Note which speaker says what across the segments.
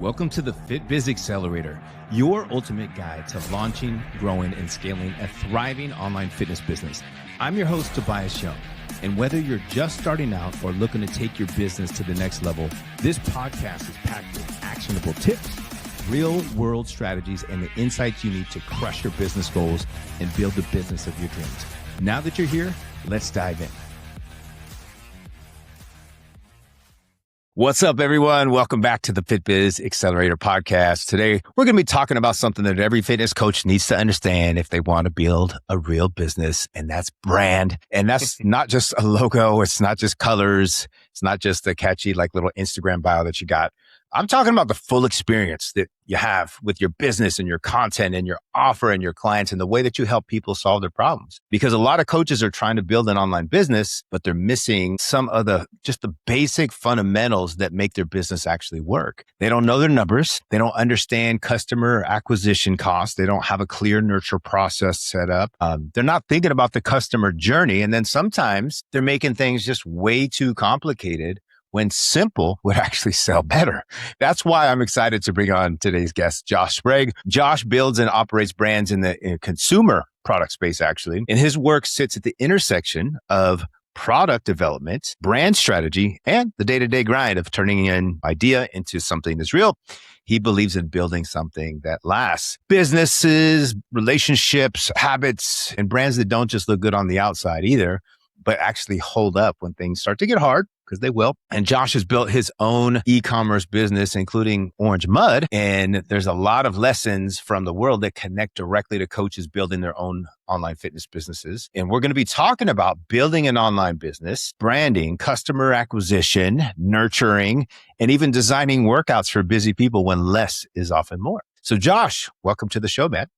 Speaker 1: Welcome to the FitBiz Accelerator, your ultimate guide to launching, growing, and scaling a thriving online fitness business. I'm your host, Tobias Young, and whether you're just starting out or looking to take your business to the next level, this podcast is packed with actionable tips, real-world strategies, and the insights you need to crush your business goals and build the business of your dreams. Now that you're here, let's dive in. What's up, everyone? Welcome back to the FitBiz Accelerator podcast. Today, we're going to be talking about something that every fitness coach needs to understand if they want to build a real business, and that's brand. And that's not just a logo. It's not just colors. It's not just a catchy, like little Instagram bio that you got. I'm talking about the full experience that you have with your business and your content and your offer and your clients and the way that you help people solve their problems. Because a lot of coaches are trying to build an online business, but they're missing some of just the basic fundamentals that make their business actually work. They don't know their numbers. They don't understand customer acquisition costs. They don't have a clear nurture process set up. They're not thinking about the customer journey. And then sometimes they're making things just way too complicated when simple would actually sell better. That's why I'm excited to bring on today's guest, Josh Sprague. Josh builds and operates brands in the consumer product space, actually. And his work sits at the intersection of product development, brand strategy, and the day-to-day grind of turning an idea into something that's real. He believes in building something that lasts. Businesses, relationships, habits, and brands that don't just look good on the outside either, but actually hold up when things start to get hard, because they will. And Josh has built his own e-commerce business, including Orange Mud. And there's a lot of lessons from the world that connect directly to coaches building their own online fitness businesses. And we're going to be talking about building an online business, branding, customer acquisition, nurturing, and even designing workouts for busy people when less is often more. So Josh, welcome to the show, man.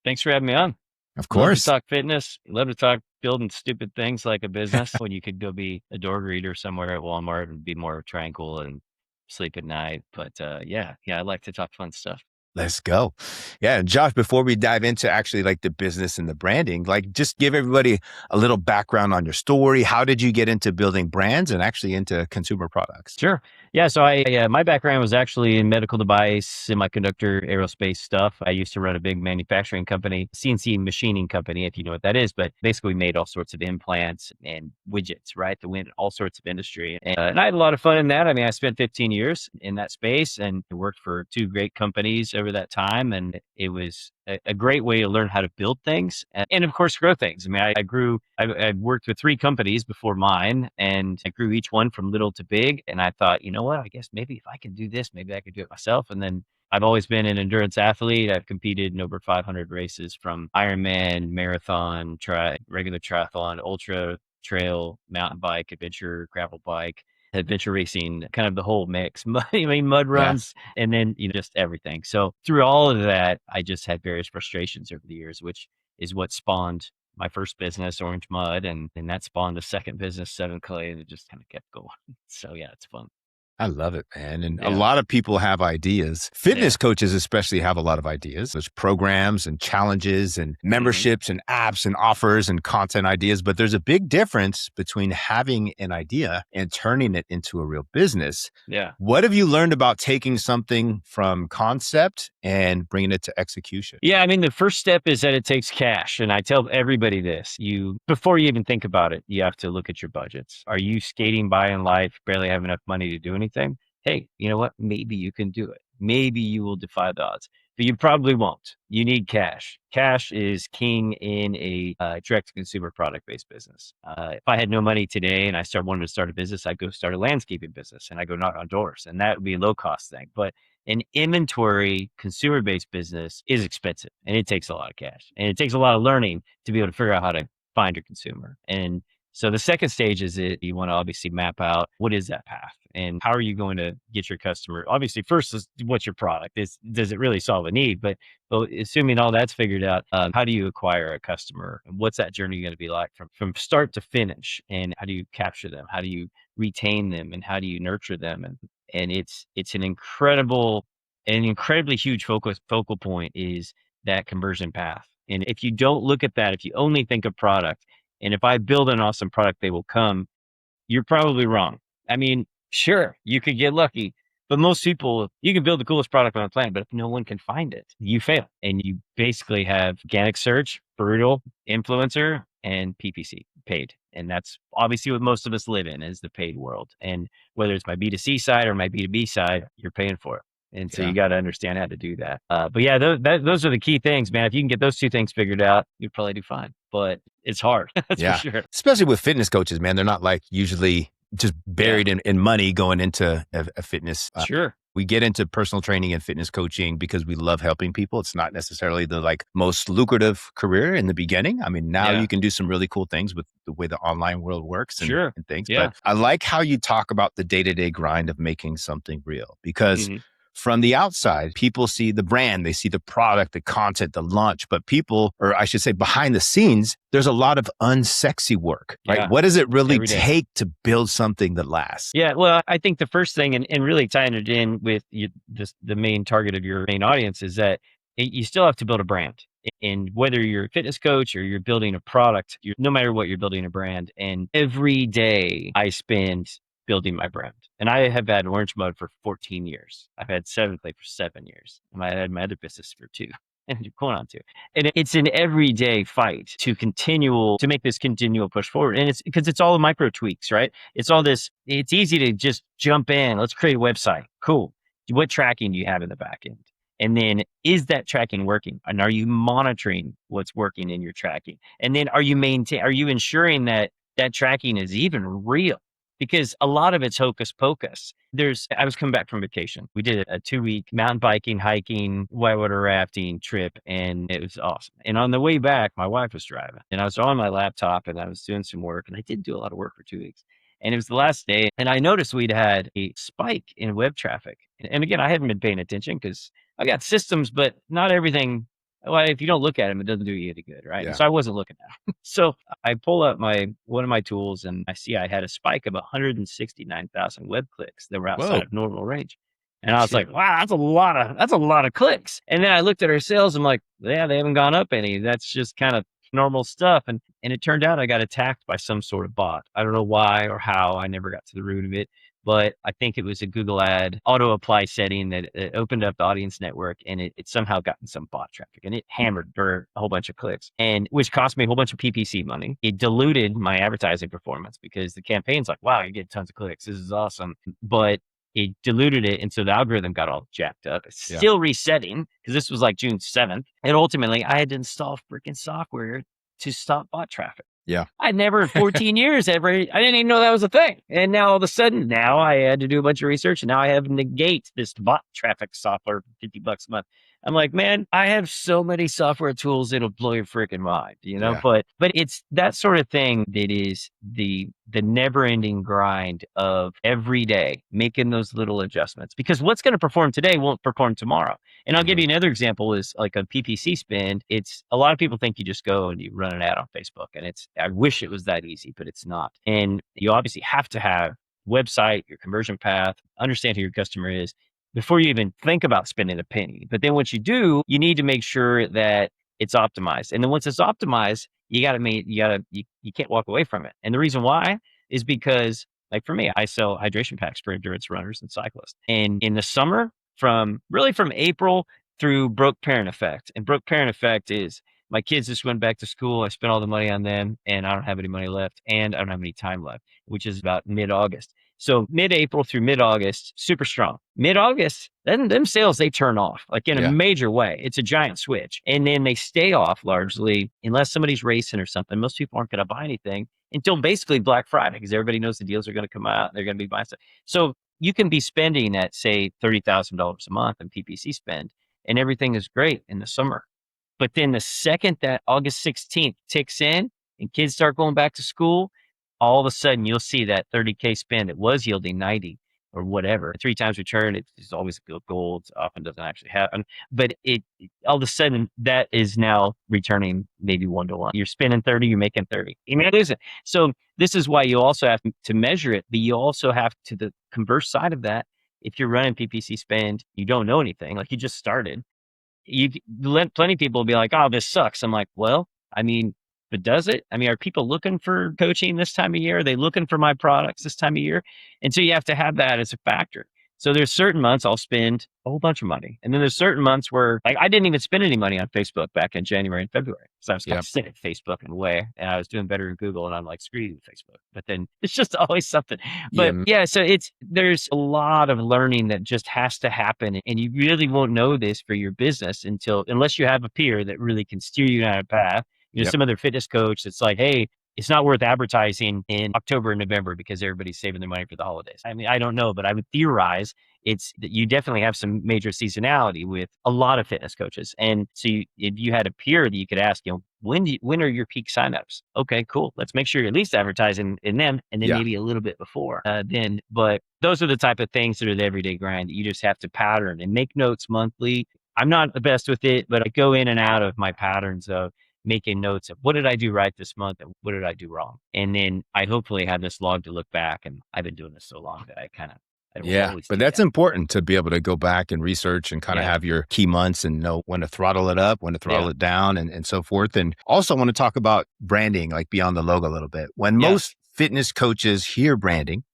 Speaker 2: Thanks for having me on.
Speaker 1: Of course.
Speaker 2: Love to talk fitness. Love to talk building stupid things like a business when you could go be a door greeter somewhere at Walmart and be more tranquil and sleep at night. But yeah, I like to talk fun stuff.
Speaker 1: Let's go. Yeah. And Josh, before we dive into actually like the business and the branding, like just give everybody a little background on your story. How did you get into building brands and actually into consumer products?
Speaker 2: Sure. Yeah. So my background was actually in medical device, semiconductor, aerospace stuff. I used to run a big manufacturing company, CNC machining company, if you know what that is, but basically we made all sorts of implants and widgets, right? That went all sorts of industry. And I had a lot of fun in that. I mean, I spent 15 years in that space and worked for two great companies over that time. And it was a great way to learn how to build things and of course, grow things. I mean, I worked with three companies before mine and I grew each one from little to big. And I thought, you know what, I guess maybe if I can do this, maybe I could do it myself. And then I've always been an endurance athlete. I've competed in over 500 races from Ironman, marathon, regular triathlon, ultra, trail, mountain bike, adventure, gravel bike, adventure racing, kind of the whole mix. Mud runs, and then just everything. So through all of that, I just had various frustrations over the years, which is what spawned my first business, Orange Mud, and that spawned a second business, Seven Clay, and it just kind of kept going. So yeah, it's fun.
Speaker 1: I love it, man. And a lot of people have ideas. Fitness coaches especially have a lot of ideas. There's programs and challenges and memberships and apps and offers and content ideas. But there's a big difference between having an idea and turning it into a real business.
Speaker 2: Yeah.
Speaker 1: What have you learned about taking something from concept and bringing it to execution?
Speaker 2: Yeah, I mean, the first step is that it takes cash. And I tell everybody this, before you even think about it, you have to look at your budgets. Are you skating by in life, barely have enough money to do anything? Hey, you know what? Maybe you can do it. Maybe you will defy the odds, but you probably won't. You need cash. Cash is king in a direct-to-consumer product-based business. If I had no money today and I wanted to start a business, I'd go start a landscaping business and I go knock on doors, and that would be a low-cost thing. But an inventory consumer-based business is expensive, and it takes a lot of cash, and it takes a lot of learning to be able to figure out how to find your consumer. And so the second stage is you want to obviously map out what is that path and how are you going to get your customer. Obviously, first is what's your product? Does it really solve a need? But assuming all that's figured out, how do you acquire a customer? And what's that journey going to be like from start to finish? And how do you capture them? How do you retain them? And how do you nurture them? And it's an incredibly huge focal point is that conversion path. And if you don't look at that, if you only think of product, and if I build an awesome product, they will come, you're probably wrong. I mean, sure, you could get lucky, But most people, you can build the coolest product on the planet, but if no one can find it, you fail. And you basically have organic search, brutal, influencer, and PPC, paid. And that's obviously what most of us live in, is the paid world. And whether it's my B2C side or my B2B side, you're paying for it. And so you got to understand how to do that. But yeah, those are the key things, man. If you can get those two things figured out, you'd probably do fine. But it's hard. That's for sure.
Speaker 1: Especially with fitness coaches, man. They're not like usually just buried in money going into a fitness.
Speaker 2: Sure.
Speaker 1: We get into personal training and fitness coaching because we love helping people. It's not necessarily the like most lucrative career in the beginning. I mean, now you can do some really cool things with the way the online world works and things.
Speaker 2: Yeah.
Speaker 1: But I like how you talk about the day-to-day grind of making something real, because from the outside, people see the brand, they see the product, the content, the launch, but people, or I should say behind the scenes, there's a lot of unsexy work, right?
Speaker 2: Yeah.
Speaker 1: What does it really take to build something that lasts?
Speaker 2: Yeah, well, I think the first thing, and really tying it in with the main target of your main audience, is that you still have to build a brand. And whether you're a fitness coach or you're building a product, no matter what, you're building a brand. And every day I spend building my brand. And I have had Orange Mud for 14 years. I've had 7play for 7 years. And I had my other business for 2. And going on to. And it's an everyday fight to make this continual push forward. And it's because it's all micro tweaks, right? It's all this, it's easy to just jump in. Let's create a website. Cool. What tracking do you have in the back end? And then is that tracking working? And are you monitoring what's working in your tracking? And then are you ensuring that that tracking is even real? Because a lot of it's hocus pocus. I was coming back from vacation. We did a 2-week mountain biking, hiking, whitewater rafting trip, and it was awesome. And on the way back, my wife was driving, and I was on my laptop, and I was doing some work, and I did do a lot of work for 2 weeks. And it was the last day, and I noticed we'd had a spike in web traffic. And again, I hadn't been paying attention because I got systems, but not everything. Well, if you don't look at them, it doesn't do you any good, right?
Speaker 1: Yeah.
Speaker 2: So I wasn't looking at them. So I pull up one of my tools, and I see I had a spike of 169,000 web clicks that were outside of normal range. And I was like, wow, that's a lot of clicks. And then I looked at our sales. I'm like, yeah, they haven't gone up any. That's just kind of normal stuff. And it turned out I got attacked by some sort of bot. I don't know why or how. I never got to the root of it. But I think it was a Google ad auto apply setting that it opened up the audience network, and it somehow gotten some bot traffic, and it hammered for a whole bunch of clicks, and which cost me a whole bunch of PPC money. It diluted my advertising performance because the campaign's like, wow, you get tons of clicks. This is awesome. But it diluted it. And so the algorithm got all jacked up. It's still resetting because this was like June 7th. And ultimately I had to install freaking software to stop bot traffic.
Speaker 1: Yeah.
Speaker 2: I'd never in 14 years I didn't even know that was a thing. And now all of a sudden, now I had to do a bunch of research, and now I have negate this bot traffic software for $50 a month. I'm like, man, I have so many software tools, it'll blow your freaking mind, but it's that sort of thing that is the never ending grind of every day making those little adjustments, because what's going to perform today won't perform tomorrow. And I'll give you another example is like a PPC spend. It's a lot of people think you just go and you run an ad on Facebook, and I wish it was that easy, but it's not. And you obviously have to have website, your conversion path, understand who your customer is before you even think about spending a penny. But then once you do, you need to make sure that it's optimized. And then once it's optimized, you can't walk away from it. And the reason why is because, like for me, I sell hydration packs for endurance runners and cyclists. And in the summer, from April through broke parent effect. And broke parent effect is my kids just went back to school. I spent all the money on them, and I don't have any money left, and I don't have any time left, which is about mid-August. So mid-April through mid-August, super strong. Mid-August, then them sales, they turn off like in a major way. It's a giant switch. And then they stay off largely unless somebody's racing or something. Most people aren't going to buy anything until basically Black Friday, because everybody knows the deals are going to come out. They're going to be buying stuff. So you can be spending at, say, $30,000 a month in PPC spend, and everything is great in the summer. But then the second that August 16th ticks in and kids start going back to school, all of a sudden you'll see that 30K spend. It was yielding 90 or whatever. 3 times return, it's always gold. Often doesn't actually happen. But it all of a sudden that is now returning maybe 1-to-1. You're spending 30, you're making 30. You may lose it. So this is why you also have to measure it, but you also have to, the converse side of that, if you're running PPC spend, you don't know anything, like you just started. Plenty of people will be like, oh, this sucks. I'm like, well, I mean, but does it? I mean, are people looking for coaching this time of year? Are they looking for my products this time of year? And so you have to have that as a factor. So there's certain months I'll spend a whole bunch of money. And then there's certain months where like I didn't even spend any money on Facebook back in January and February. So I was kind
Speaker 1: Yep.
Speaker 2: of sick of Facebook in a way. And I was doing better in Google and I'm like, screw you, Facebook. But then it's just always something. But
Speaker 1: Yeah.
Speaker 2: yeah, so there's a lot of learning that just has to happen. And you really won't know this for your business unless you have a peer that really can steer you down a path.
Speaker 1: Yep.
Speaker 2: Some other fitness coach that's like, hey, it's not worth advertising in October and November because everybody's saving their money for the holidays. I mean, I don't know, but I would theorize it's that you definitely have some major seasonality with a lot of fitness coaches. And so if you had a peer that you could ask, when are your peak signups? Okay, cool. Let's make sure you're at least advertising in them and then
Speaker 1: Yeah.
Speaker 2: maybe a little bit before then. But those are the type of things that are the everyday grind that you just have to pattern and make notes monthly. I'm not the best with it, but I go in and out of my patterns of making notes of what did I do right this month and what did I do wrong? And then I hopefully have this log to look back. And I've been doing this so long that I will
Speaker 1: Yeah.
Speaker 2: always
Speaker 1: But
Speaker 2: do
Speaker 1: that's
Speaker 2: that.
Speaker 1: important to be able to go back and research and kind of
Speaker 2: Yeah.
Speaker 1: have your key months and know when to throttle it up, when to throttle
Speaker 2: Yeah.
Speaker 1: it down, and so forth. And also want to talk about branding, like beyond the logo a little bit. When
Speaker 2: Yeah.
Speaker 1: most fitness coaches hear branding,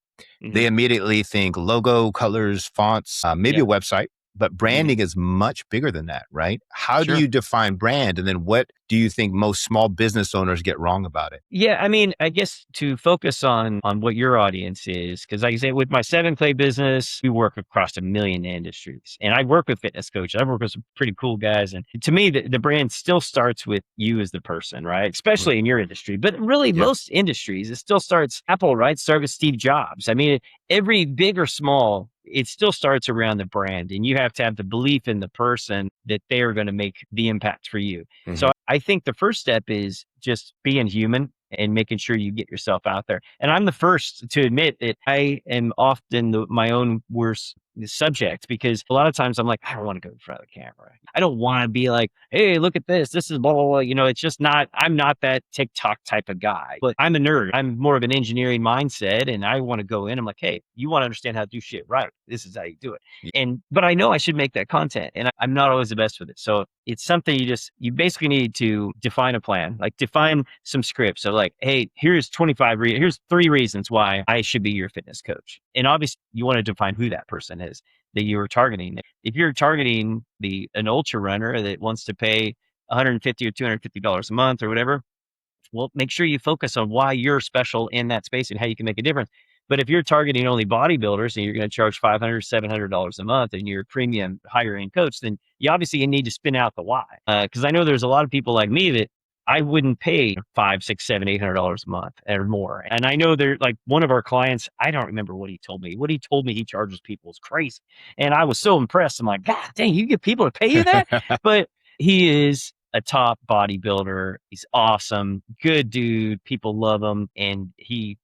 Speaker 1: they immediately think logo, colors, fonts, maybe
Speaker 2: Yeah.
Speaker 1: a website, but
Speaker 2: Mhm.
Speaker 1: branding is much bigger than that, right? How do
Speaker 2: Sure.
Speaker 1: you define brand? And then what do you think most small business owners get wrong about it?
Speaker 2: Yeah, I mean, I guess to focus on what your audience is, because like I say, with my 7 Clay business, we work across a million industries, and I work with fitness coaches. I work with some pretty cool guys, and to me, the brand still starts with you as the person, right? Especially in your industry, but really
Speaker 1: Yep.
Speaker 2: most industries, it still starts. Apple, right? Start with Steve Jobs. I mean, every big or small, it still starts around the brand, and you have to have the belief in the person that they are going to make the impact for you. So I think the first step is just being human and making sure you get yourself out there. And I'm the first to admit that I am often my own worst subject because a lot of times I'm like, I don't want to go in front of the camera. I don't want to be like, hey, look at this. This is blah, blah, blah. It's just not, I'm not that TikTok type of guy, but I'm a nerd. I'm more of an engineering mindset and I want to go in. I'm like, hey, you want to understand how to do shit right. This is how you do it. But I know I should make that content and I'm not always the best with it. So it's something you basically need to define a plan, like define some scripts. So like, hey, here's 3 reasons why I should be your fitness coach. And obviously you want to define who that person is that you are targeting. If you're targeting an ultra runner that wants to pay $150 or $250 a month or whatever, well, make sure you focus on why you're special in that space and how you can make a difference. But if you're targeting only bodybuilders and you're going to charge $500, $700 a month and you're a premium higher end coach, then you need to spin out the why. Because I know there's a lot of people like me that I wouldn't pay $500, $600, $700, $800 a month or more. And I know they're like one of our clients, I don't remember what he told me. What he told me he charges people is crazy. And I was so impressed. I'm like, God dang, you get people to pay you that? But he is a top bodybuilder. He's awesome, good dude. People love him, and he's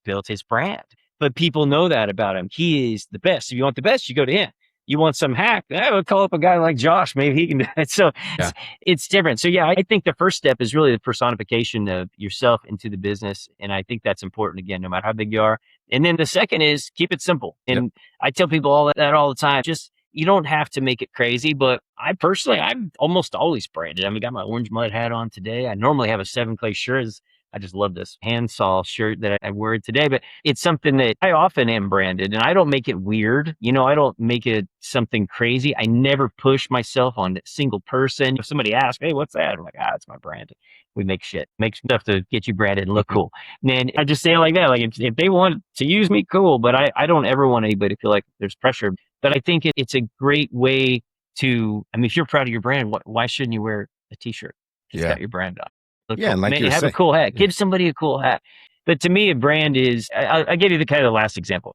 Speaker 2: built his brand. But people know that about him. He is the best. If you want the best, you go to him. You want some hack? I would call up a guy like Josh. Maybe he can do it. So
Speaker 1: Yeah.
Speaker 2: it's different. So yeah, I think the first step is really the personification of yourself into the business, and I think that's important. Again, no matter how big you are. And then the second is keep it simple. And I tell people all the time. Just you don't have to make it crazy, but I'm almost always branded. I mean, got my orange mud hat on today. I normally have a 7 Clay shirt. I just love this handsaw shirt that I wear today, but it's something that I often am branded and I don't make it weird. I don't make it something crazy. I never push myself on a single person. If somebody asks, hey, what's that? I'm like, it's my brand. We make shit, make stuff to get you branded and look cool. And then I just say it like that. Like if they want to use me, cool. But I don't ever want anybody to feel like there's pressure. But I think it's a great way if you're proud of your brand, why shouldn't you wear a t-shirt? It's got your brand on. Look cool.
Speaker 1: And like you're
Speaker 2: Have a
Speaker 1: saying,
Speaker 2: cool hat. Give somebody a cool hat. But to me, a brand is, I'll give you the last example.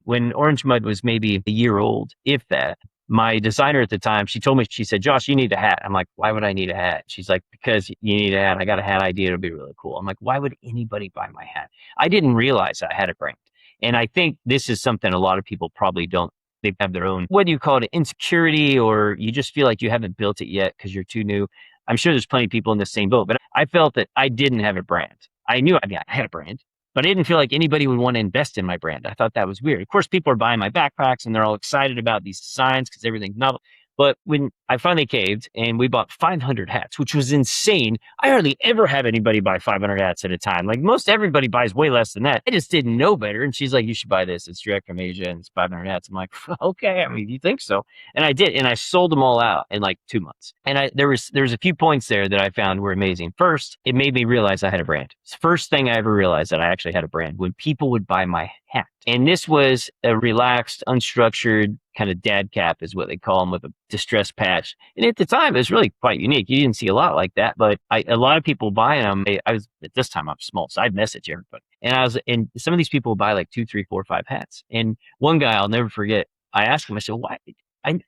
Speaker 2: When Orange Mud was maybe a year old, if that, my designer at the time, she said, Josh, you need a hat. I'm like, why would I need a hat? She's like, because you need a hat. I got a hat idea. It'll be really cool. I'm like, why would anybody buy my hat? I didn't realize I had a brand. And I think this is something a lot of people probably don't. They have their own, what do you call it, insecurity, or you just feel like you haven't built it yet because you're too new. I'm sure there's plenty of people in the same boat, but I felt that I didn't have a brand. I had a brand, but I didn't feel like anybody would want to invest in my brand. I thought that was weird. Of course, people are buying my backpacks and they're all excited about these designs because everything's novel. But when I finally caved and we bought 500 hats, which was insane. I hardly ever have anybody buy 500 hats at a time. Like most everybody buys way less than that. I just didn't know better. And she's like, you should buy this. It's direct from Asia and it's 500 hats. I'm like, okay. I mean, you think so? And I did. And I sold them all out in like 2 months. And there was a few points there that I found were amazing. First, it made me realize I had a brand. It's the first thing I ever realized that I actually had a brand when people would buy my hat. And this was a relaxed, unstructured kind of dad cap is what they call them, with a distressed patch. And at the time, it was really quite unique. You didn't see a lot like that, but a lot of people buying them. I was, at this time, I'm small, so I'd message everybody. And some of these people would buy like 2, 3, 4, 5 hats. And one guy I'll never forget, I asked him, I said, why?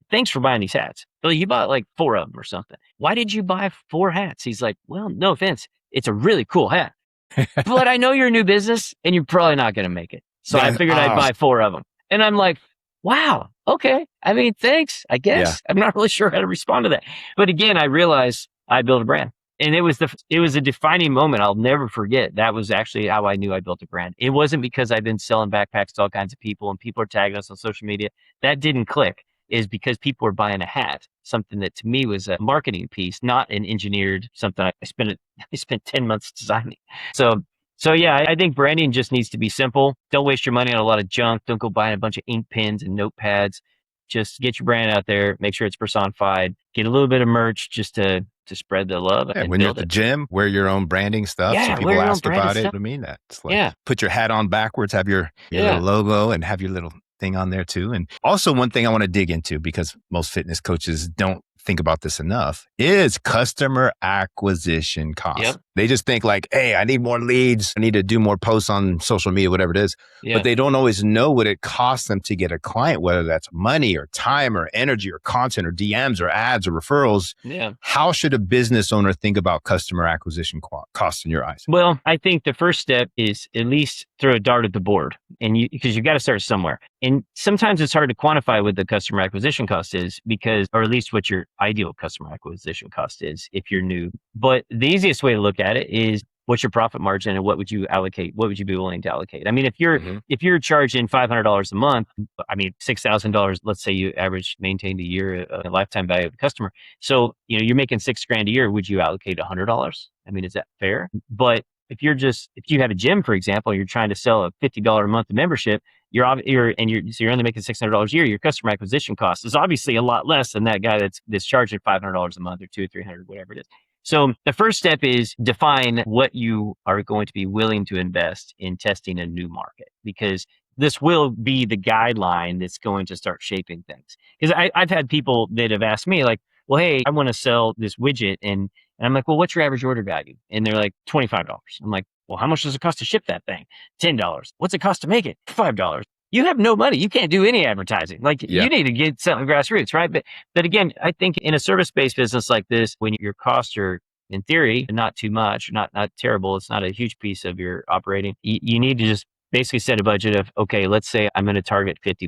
Speaker 2: Thanks for buying these hats. Well, you bought like 4 of them or something. Why did you buy 4 hats? He's like, well, no offense. It's a really cool hat, but I know you're a new business and you're probably not going to make it. So I figured I'd buy 4 of them. And I'm like, wow, okay. I mean, thanks, I guess. Yeah. I'm not really sure how to respond to that. But again, I realized I built a brand. And it was a defining moment I'll never forget. That was actually how I knew I built a brand. It wasn't because I've been selling backpacks to all kinds of people and people are tagging us on social media. That didn't click. Is because people were buying a hat, something that to me was a marketing piece, not an engineered something. I spent 10 months designing. So yeah, I think branding just needs to be simple. Don't waste your money on a lot of junk. Don't go buying a bunch of ink pens and notepads. Just get your brand out there. Make sure it's personified. Get a little bit of merch just to spread the love.
Speaker 1: Yeah, and when you're at the gym, wear your own branding stuff.
Speaker 2: Yeah,
Speaker 1: so people ask about it. I mean, that's like, put your hat on backwards, have your little logo, and have your little thing on there too. And also one thing I want to dig into, because most fitness coaches don't think about this enough, is customer acquisition costs. Yep. They just think like, hey, I need more leads. I need to do more posts on social media, whatever it is. But they don't always know what it costs them to get a client, whether that's money or time or energy or content or DMs or ads or referrals. Yeah. How should a business owner think about customer acquisition costs in your eyes? Well, I think the first step is at least throw a dart at the board, and because you got to start somewhere. And sometimes it's hard to quantify what the customer acquisition cost is, or at least what your ideal customer acquisition cost is if you're new. But the easiest way to look at it is, what's your profit margin and what would you allocate? What would you be willing to allocate? I mean, if you're charging $500 a month, I mean, $6,000, let's say you maintained a year, a lifetime value of the customer. So, you're making $6,000 a year. Would you allocate $100? I mean, is that fair? But if you have a gym, for example, you're trying to sell a $50 a month membership, you're only making $600 a year. Your customer acquisition cost is obviously a lot less than that guy that's charging $500 a month or $200 or $300, whatever it is. So the first step is define what you are going to be willing to invest in testing a new market, because this will be the guideline that's going to start shaping things. Because I've had people that have asked me like, well, hey, I want to sell this widget. And I'm like, well, what's your average order value? And they're like, $25. I'm like, well, how much does it cost to ship that thing? $10. What's it cost to make it? $5. You have no money. You can't do any advertising. Like you need to get selling grassroots, right? But again, I think in a service-based business like this, when your costs are, in theory, not too much, not terrible, it's not a huge piece of your operating, you need to just basically set a budget of, okay, let's say I'm going to target $50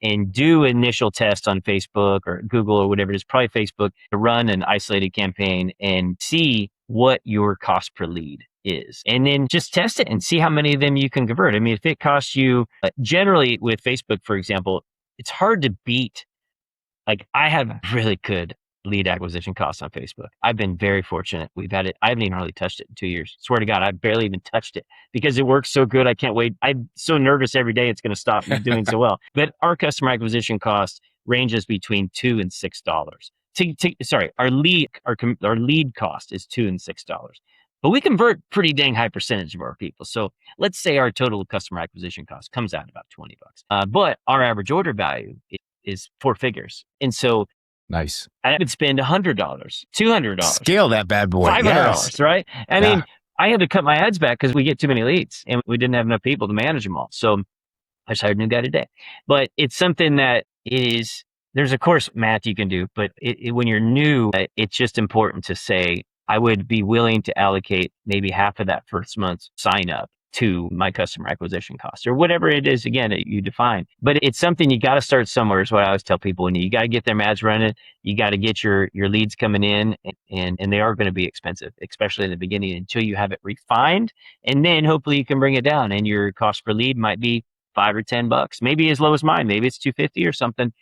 Speaker 1: and do initial test on Facebook or Google or whatever it is, probably Facebook, to run an isolated campaign and see what your cost per lead is. And then just test it and see how many of them you can convert. I mean, if it costs you, generally with Facebook, for example, it's hard to beat. Like, I have really good lead acquisition costs on Facebook. I've been very fortunate. We've had it. I haven't even hardly touched it in 2 years. Swear to God, I barely even touched it because it works so good. I can't wait. I'm so nervous every day it's going to stop doing so well. But our customer acquisition cost ranges between $2 and $6. Our lead cost is $2 and $6. But we convert pretty dang high percentage of our people. So let's say our total customer acquisition cost comes out about $20. But our average order value is 4 figures. And so nice. I would spend $100, $200. Scale that bad boy. $500, right? I mean, I had to cut my ads back because we get too many leads and we didn't have enough people to manage them all. So I just hired a new guy today. But it's something that there's of course math you can do, but when you're new, it's just important to say, I would be willing to allocate maybe half of that first month's sign up to my customer acquisition cost or whatever it is, again, that you define. But it's something you got to start somewhere is what I always tell people. And you got to get their ads running. You got to get your leads coming in and they are going to be expensive, especially in the beginning until you have it refined. And then hopefully you can bring it down and your cost per lead might be $5 or $10, maybe as low as mine. Maybe it's $250 or something.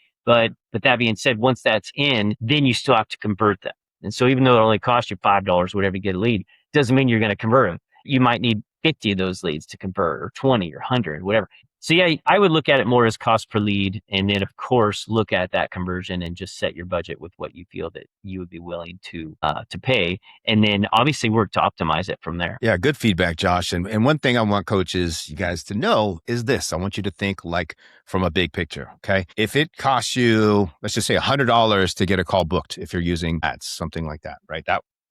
Speaker 2: But that being said, once that's in, then you still have to convert them. And so even though it only costs you $5, whatever you get a lead, doesn't mean you're going to convert them. You might need 50 of those leads to convert, or 20 or 100, whatever. So yeah, I would look at it more as cost per lead. And then of course, look at that conversion and just set your budget with what you feel that you would be willing to pay. And then obviously work to optimize it from there.
Speaker 1: Yeah, good feedback, Josh. And one thing I want coaches, you guys to know is this. I want you to think like from a big picture. Okay. If it costs you, let's just say $100 to get a call booked, if you're using ads, something like that, right?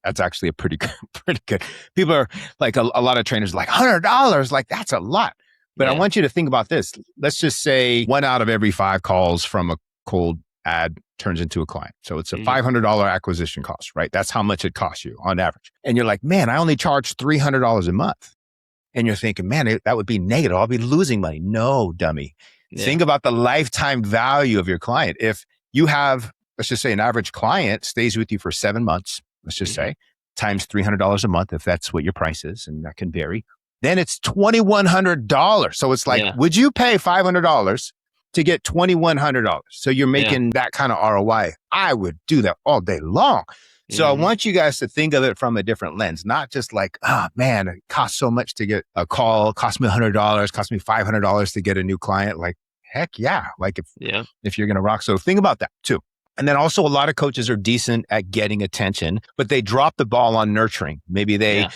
Speaker 1: That's actually a pretty good. People are like, a lot of trainers are like $100, like that's a lot. But I want you to think about this. Let's just say 1 out of every 5 calls from a cold ad turns into a client. So it's a $500 acquisition cost, right? That's how much it costs you on average. And you're like, man, I only charge $300 a month. And you're thinking, man, that would be negative. I'll be losing money. No, dummy. Yeah. Think about the lifetime value of your client. If you have, let's just say an average client stays with you for 7 months, let's just say, times $300 a month, if that's what your price is, and that can vary, then it's $2,100. So it's like, would you pay $500 to get $2,100? So you're making that kind of ROI. I would do that all day long. So I want you guys to think of it from a different lens, not just like, oh man, it costs so much to get a call, cost me $100, cost me $500 to get a new client. Like, heck yeah. Like if you're going to rock. So think about that too. And then also a lot of coaches are decent at getting attention, but they drop the ball on nurturing. Maybe they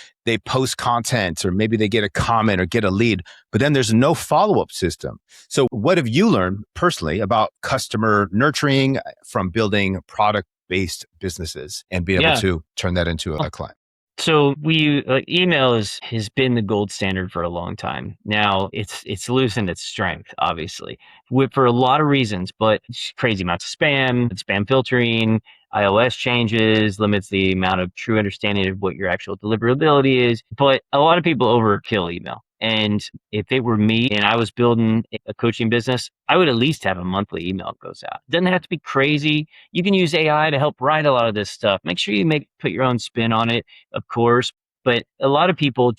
Speaker 1: post content, or maybe they get a comment or get a lead, but then there's no follow-up system. So what have you learned personally about customer nurturing from building product-based businesses and being able to turn that into a client?
Speaker 2: So email has been the gold standard for a long time. Now it's loosened its strength, obviously, for a lot of reasons, but crazy amounts of spam filtering, iOS changes, limits the amount of true understanding of what your actual deliverability is. But a lot of people overkill email. And if it were me and I was building a coaching business, I would at least have a monthly email that goes out. It doesn't have to be crazy. You can use AI to help write a lot of this stuff. Make sure you put your own spin on it, of course. But a lot of people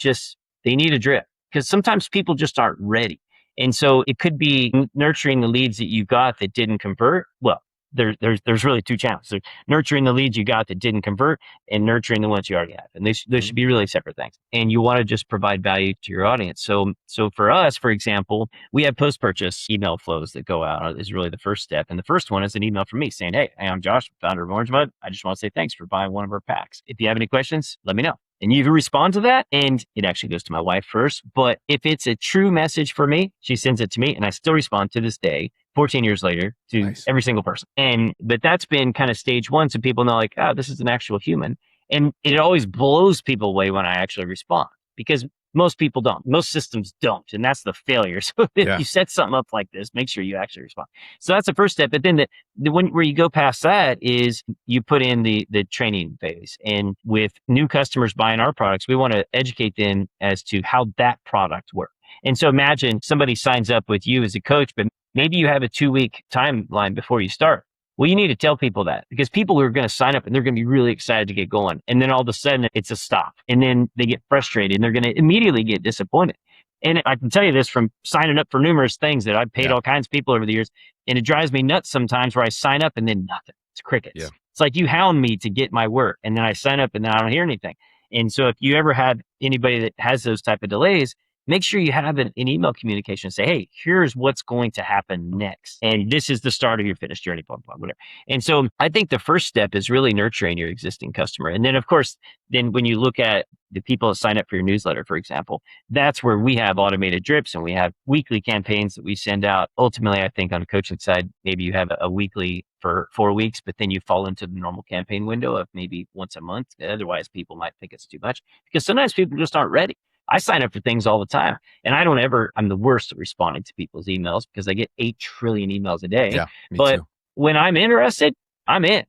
Speaker 2: they need a drip, because sometimes people just aren't ready. And so it could be nurturing the leads that you got that didn't convert. Well, there's really two channels. There's nurturing the leads you got that didn't convert, and nurturing the ones you already have. And they should be really separate things. And you want to just provide value to your audience. So for us, for example, we have post-purchase email flows that go out is really the first step. And the first one is an email from me saying, hey, I'm Josh, founder of Orange Mud. I just want to say thanks for buying one of our packs. If you have any questions, let me know. And you respond to that, and it actually goes to my wife first. But if it's a true message for me, she sends it to me, and I still respond to this day, 14 years later, to every single person. But that's been kind of stage one, so people know like, oh, this is an actual human. And it always blows people away when I actually respond, because most people don't. Most systems don't. And that's the failure. So if you set something up like this, make sure you actually respond. So that's the first step. But then where you go past that is you put in the training phase. And with new customers buying our products, we want to educate them as to how that product works. And so imagine somebody signs up with you as a coach, but maybe you have a 2-week timeline before you start. Well, you need to tell people that, because people are going to sign up and they're going to be really excited to get going. And then all of a sudden it's a stop, and then they get frustrated and they're going to immediately get disappointed. And I can tell you this from signing up for numerous things that I've paid all kinds of people over the years. And it drives me nuts sometimes where I sign up and then nothing. It's crickets. Yeah. It's like you hound me to get my work, and then I sign up and then I don't hear anything. And so if you ever have anybody that has those type of delays, make sure you have an email communication. Say, hey, here's what's going to happen next. And this is the start of your fitness journey, blah, blah, whatever. And so I think the first step is really nurturing your existing customer. And then, of course, when you look at the people that sign up for your newsletter, for example, that's where we have automated drips and we have weekly campaigns that we send out. Ultimately, I think on the coaching side, maybe you have a weekly for 4 weeks, but then you fall into the normal campaign window of maybe once a month. Otherwise, people might think it's too much, because sometimes people just aren't ready. I sign up for things all the time, and I'm the worst at responding to people's emails because I get 8 trillion emails a day.
Speaker 1: Yeah, me
Speaker 2: but
Speaker 1: too.
Speaker 2: When I'm interested, I'm in.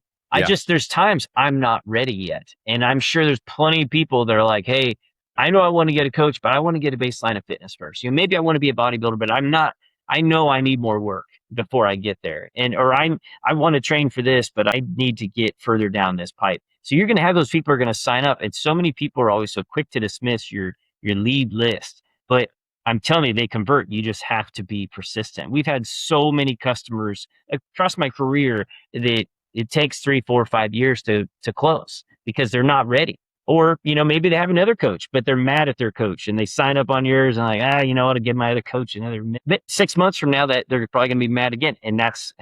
Speaker 2: There's times I'm not ready yet. And I'm sure there's plenty of people that are like, hey, I know I want to get a coach, but I want to get a baseline of fitness first. Maybe I want to be a bodybuilder, but I'm not. I know I need more work before I get there. Or I want to train for this, but I need to get further down this pipe. So you're going to have those people who are going to sign up. And so many people are always so quick to dismiss your lead list. But I'm telling you, they convert. You just have to be persistent. We've had so many customers across my career that it takes 3, 4, 5 years to close because they're not ready. Or, maybe they have another coach, but they're mad at their coach and they sign up on yours and like, I'll give my other coach another. But 6 months from now, that they're probably going to be mad again. And that's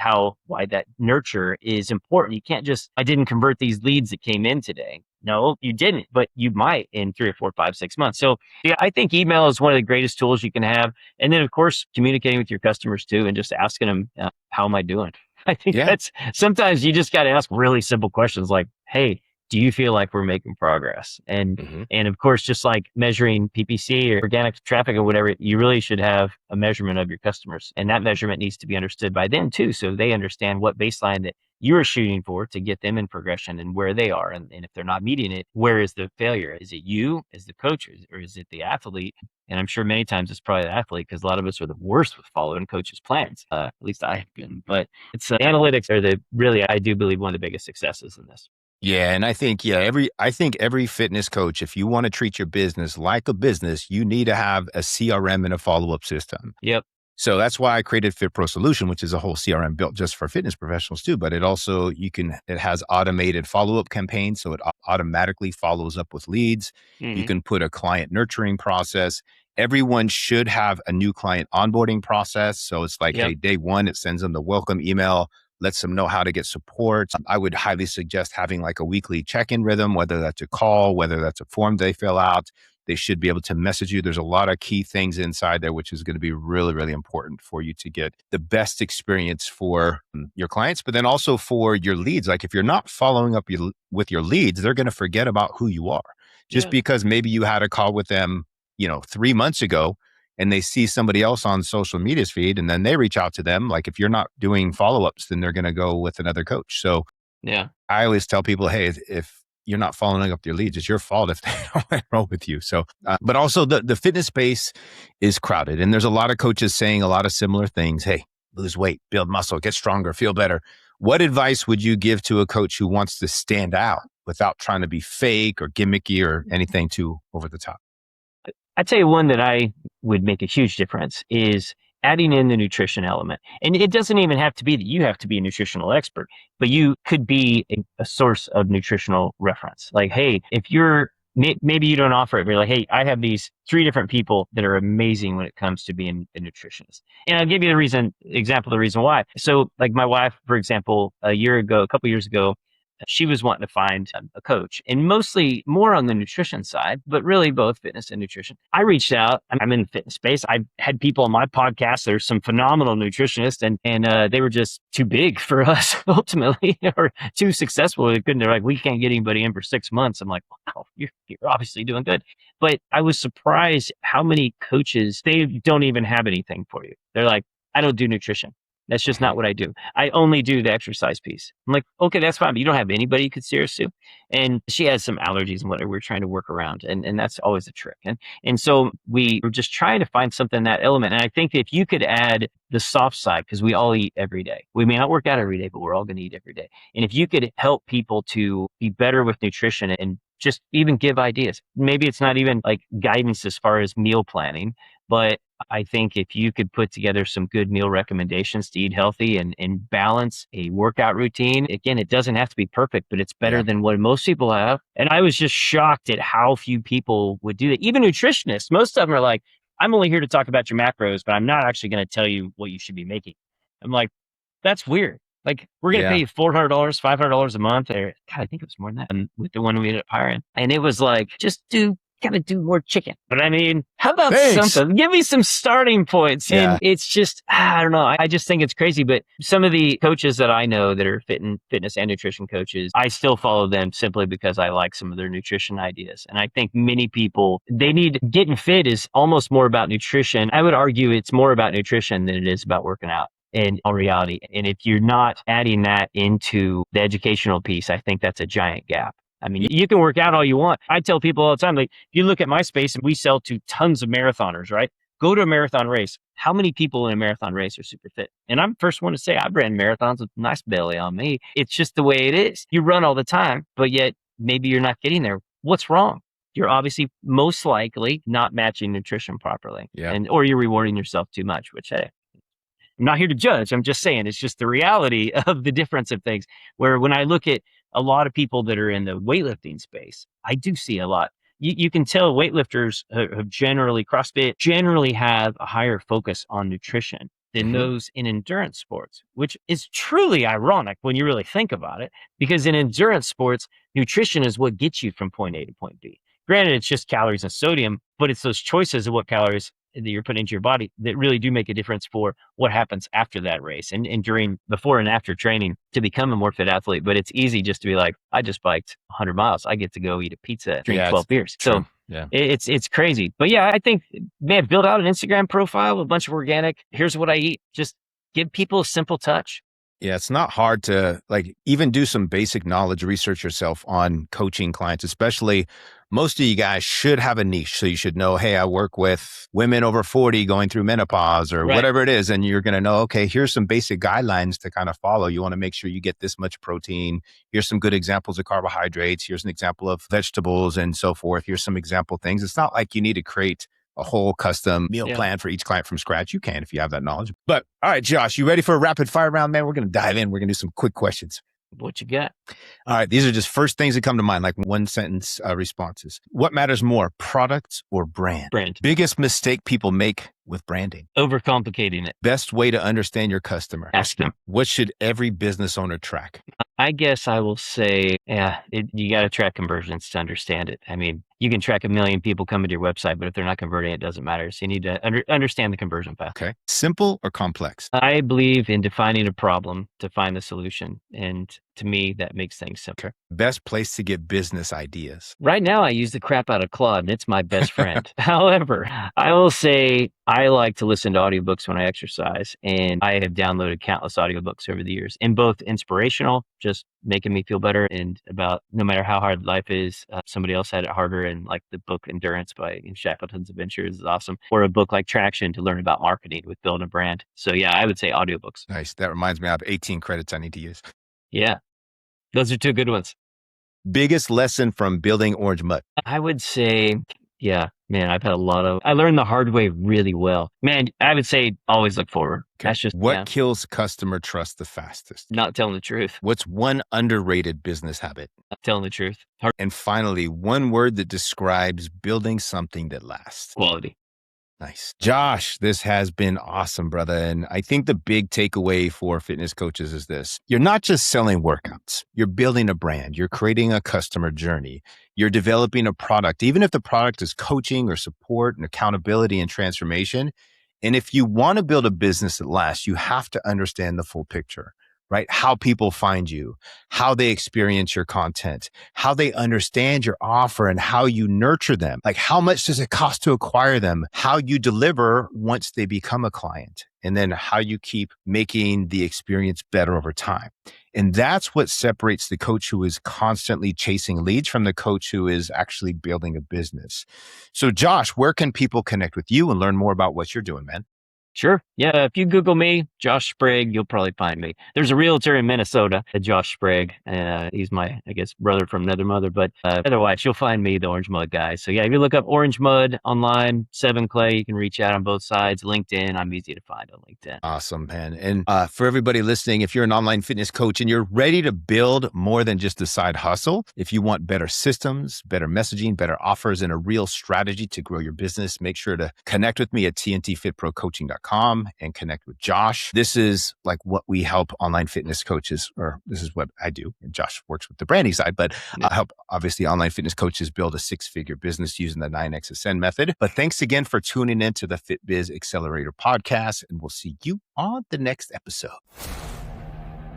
Speaker 2: why that nurture is important. You can't just, I didn't convert these leads that came in today. No, you didn't, but you might in 3 or 4, 5, 6 months. So yeah, I think email is one of the greatest tools you can have. And then of course, communicating with your customers too, and just asking them, how am I doing? I think
Speaker 1: Yeah.
Speaker 2: that's sometimes you just got to ask really simple questions like, hey, do you feel like we're making progress?
Speaker 1: Hmm.
Speaker 2: And of course, just like measuring PPC or organic traffic or whatever, you really should have a measurement of your customers. And that measurement needs to be understood by them too. So they understand what baseline that you're shooting for to get them in progression and where they are. And if they're not meeting it, where is the failure? Is it you as the coach or is it the athlete? And I'm sure many times it's probably the athlete because a lot of us are the worst with following coaches' plans. At least I have been. But it's analytics are I do believe, one of the biggest successes in this.
Speaker 1: Yeah, and I think every fitness coach, if you want to treat your business like a business, you need to have a CRM and a follow-up system.
Speaker 2: Yep.
Speaker 1: So that's why I created Fit Pro Solution, which is a whole CRM built just for fitness professionals too. But it also, it has automated follow-up campaigns. So it automatically follows up with leads. You
Speaker 2: Mm-hmm.
Speaker 1: can put a client nurturing process. Everyone should have a new client onboarding process. So it's like,
Speaker 2: Yep.
Speaker 1: hey, day one, it sends them the welcome email, lets them know how to get support. I would highly suggest having like a weekly check-in rhythm, whether that's a call, whether that's a form they fill out. They should be able to message you. There's a lot of key things inside there, which is going to be really, really important for you to get the best experience for your clients, but then also for your leads. Like if you're not following up with your leads, they're going to forget about who you are. Just
Speaker 2: Yeah.
Speaker 1: because maybe you had a call with them, 3 months ago, and they see somebody else on social media's feed and then they reach out to them. Like if you're not doing follow-ups, then they're going to go with another coach. So
Speaker 2: Yeah.
Speaker 1: I always tell people, hey, if you're not following up your leads, it's your fault if they don't enroll with you. So, but also the fitness space is crowded and there's a lot of coaches saying a lot of similar things. Hey, lose weight, build muscle, get stronger, feel better. What advice would you give to a coach who wants to stand out without trying to be fake or gimmicky or anything too over the top?
Speaker 2: I'd say one that I would make a huge difference is adding in the nutrition element. And it doesn't even have to be that you have to be a nutritional expert, but you could be a source of nutritional reference. Like, hey, if maybe you don't offer it, but you're like, hey, I have these 3 different people that are amazing when it comes to being a nutritionist. And I'll give you the reason why. So like my wife, for example, a couple years ago, she was wanting to find a coach and mostly more on the nutrition side, but really both fitness and nutrition. I reached out. I'm in the fitness space. I've had people on my podcast. There's some phenomenal nutritionists and they were just too big for us ultimately or too successful. They're like, we can't get anybody in for 6 months. I'm like, wow, you're obviously doing good. But I was surprised how many coaches, they don't even have anything for you. They're like, I don't do nutrition. That's just not what I do. I only do the exercise piece. I'm like, okay, that's fine. But you don't have anybody you could steer us to. And she has some allergies and whatever we're trying to work around. And that's always a trick. And so we were just trying to find something in that element. And I think if you could add the soft side, because we all eat every day. We may not work out every day, but we're all going to eat every day. And if you could help people to be better with nutrition and just even give ideas, maybe it's not even like guidance as far as meal planning, but I think if you could put together some good meal recommendations to eat healthy and balance a workout routine, again, it doesn't have to be perfect, but it's better
Speaker 1: Yeah.
Speaker 2: than what most people have. And I was just shocked at how few people would do that. Even nutritionists, most of them are like, I'm only here to talk about your macros, but I'm not actually going to tell you what you should be making. I'm like, that's weird. Like, we're going to pay
Speaker 1: Yeah.
Speaker 2: you $400, $500 a month. Or, God, I think it was more than that with the one we ended up hiring. And it was like, just gotta do more chicken. But I mean, how about
Speaker 1: Thanks.
Speaker 2: something? Give me some starting points.
Speaker 1: Yeah.
Speaker 2: And it's just, I don't know. I just think it's crazy. But some of the coaches that I know that are fitness and nutrition coaches, I still follow them simply because I like some of their nutrition ideas. And I think many people, getting fit is almost more about nutrition. I would argue it's more about nutrition than it is about working out in all reality. And if you're not adding that into the educational piece, I think that's a giant gap. I mean, you can work out all you want. I tell people all the time, like, if you look at my space and we sell to tons of marathoners, right? Go to a marathon race. How many people in a marathon race are super fit? And I'm the first one to say I've ran marathons with a nice belly on me. It's just the way it is. You run all the time, but yet maybe you're not getting there. What's wrong? you're obviously most likely not matching nutrition properly.
Speaker 1: Yeah.
Speaker 2: Or you're rewarding yourself too much, which, hey, I'm not here to judge. I'm just saying it's just the reality of the difference of things. Where when I look at a lot of people that are in the weightlifting space, I do see a lot. You can tell weightlifters have generally, CrossFit generally have a higher focus on nutrition than those in endurance sports, which is truly ironic when you really think about it, because in endurance sports, nutrition is what gets you from point A to point B. Granted, it's just calories and sodium, but it's those choices of what calories that you're putting into your body that really do make a difference for what happens after that race and during, before and after training to become a more fit athlete. But it's easy just to be like, I just biked 100 miles. I get to go eat a pizza, drink 12 beers.
Speaker 1: True.
Speaker 2: So it's crazy. But yeah, I think, man, build out an Instagram profile, a bunch of organic. Here's what I eat. Just give people a simple touch.
Speaker 1: Yeah, it's not hard to even do some basic knowledge research yourself on coaching clients, especially most of you guys should have a niche. So you should know, hey, I work with women over 40 going through menopause or whatever it is. And you're going to know, okay, here's some basic guidelines to kind of follow. You want to make sure you get this much protein. Here's some good examples of carbohydrates. Here's an example of vegetables and so forth. Here's some example things. It's not like you need to create a whole custom meal plan for each client from scratch. You can if you have that knowledge. But all right, Josh, you ready for a rapid fire round, man? We're going to dive in. We're going to do some quick questions.
Speaker 2: What you got?
Speaker 1: All right. These are just first things that come to mind, like one sentence responses. What matters more, products or brand?
Speaker 2: Brand.
Speaker 1: Biggest mistake people make with branding?
Speaker 2: Overcomplicating it.
Speaker 1: Best way to understand your customer?
Speaker 2: Ask them.
Speaker 1: What should every business owner track?
Speaker 2: I guess I will say, you got to track conversions to understand it. I mean, you can track 1 million people coming to your website, but if they're not converting, it doesn't matter. So you need to understand the conversion path.
Speaker 1: Okay. Simple or complex?
Speaker 2: I believe in defining a problem to find the solution. And to me, that makes things simple.
Speaker 1: Okay. Best place to get business ideas?
Speaker 2: Right now, I use the crap out of Claude, and it's my best friend. However, I will say I like to listen to audiobooks when I exercise, and I have downloaded countless audiobooks over the years, and both inspirational, just making me feel better, and about no matter how hard life is, somebody else had it harder, and like the book Endurance by Shackleton's Adventures is awesome, or a book like Traction to learn about marketing with building a brand. So yeah, I would say audiobooks.
Speaker 1: Nice. That reminds me, I have 18 credits I need to use.
Speaker 2: Yeah, those are two good ones.
Speaker 1: Biggest lesson from building Orange Mud?
Speaker 2: I would say, yeah, man, I've had I learned the hard way really well. Man, I would say always look forward.
Speaker 1: Okay.
Speaker 2: That's just
Speaker 1: what kills customer trust the fastest?
Speaker 2: Not telling the truth.
Speaker 1: What's one underrated business habit?
Speaker 2: Not telling the truth.
Speaker 1: And finally, one word that describes building something that lasts.
Speaker 2: Quality.
Speaker 1: Nice. Josh, this has been awesome, brother. And I think the big takeaway for fitness coaches is this. You're not just selling workouts. You're building a brand. You're creating a customer journey. You're developing a product, even if the product is coaching or support and accountability and transformation. And if you want to build a business that lasts, you have to understand the full picture, right? How people find you, how they experience your content, how they understand your offer and how you nurture them. Like how much does it cost to acquire them? How you deliver once they become a client, and then how you keep making the experience better over time. And that's what separates the coach who is constantly chasing leads from the coach who is actually building a business. So Josh, where can people connect with you and learn more about what you're doing, man?
Speaker 2: Sure. Yeah. If you Google me, Josh Sprague, you'll probably find me. There's a realtor in Minnesota, Josh Sprague. He's my, I guess, brother from another mother, but otherwise you'll find me, the Orange Mud guy. So yeah, if you look up Orange Mud online, 7 Clay, you can reach out on both sides. LinkedIn, I'm easy to find on LinkedIn.
Speaker 1: Awesome, man. And for everybody listening, if you're an online fitness coach and you're ready to build more than just a side hustle, if you want better systems, better messaging, better offers, and a real strategy to grow your business, make sure to connect with me at tntfitprocoaching.com and connect with Josh. This is like what we help online fitness coaches, or this is what I do. And Josh works with the branding side, but I help obviously online fitness coaches build a 6-figure business using the 9X Ascend method. But thanks again for tuning in to the FitBiz Accelerator podcast, and we'll see you on the next episode.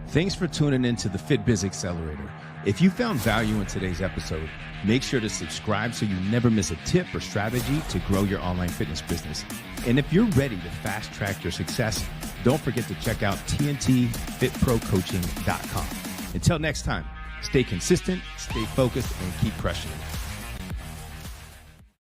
Speaker 1: Thanks for tuning in to the FitBiz Accelerator. If you found value in today's episode, make sure to subscribe so you never miss a tip or strategy to grow your online fitness business. And if you're ready to fast track your success, don't forget to check out tntfitprocoaching.com. Until next time, stay consistent, stay focused, and keep crushing it.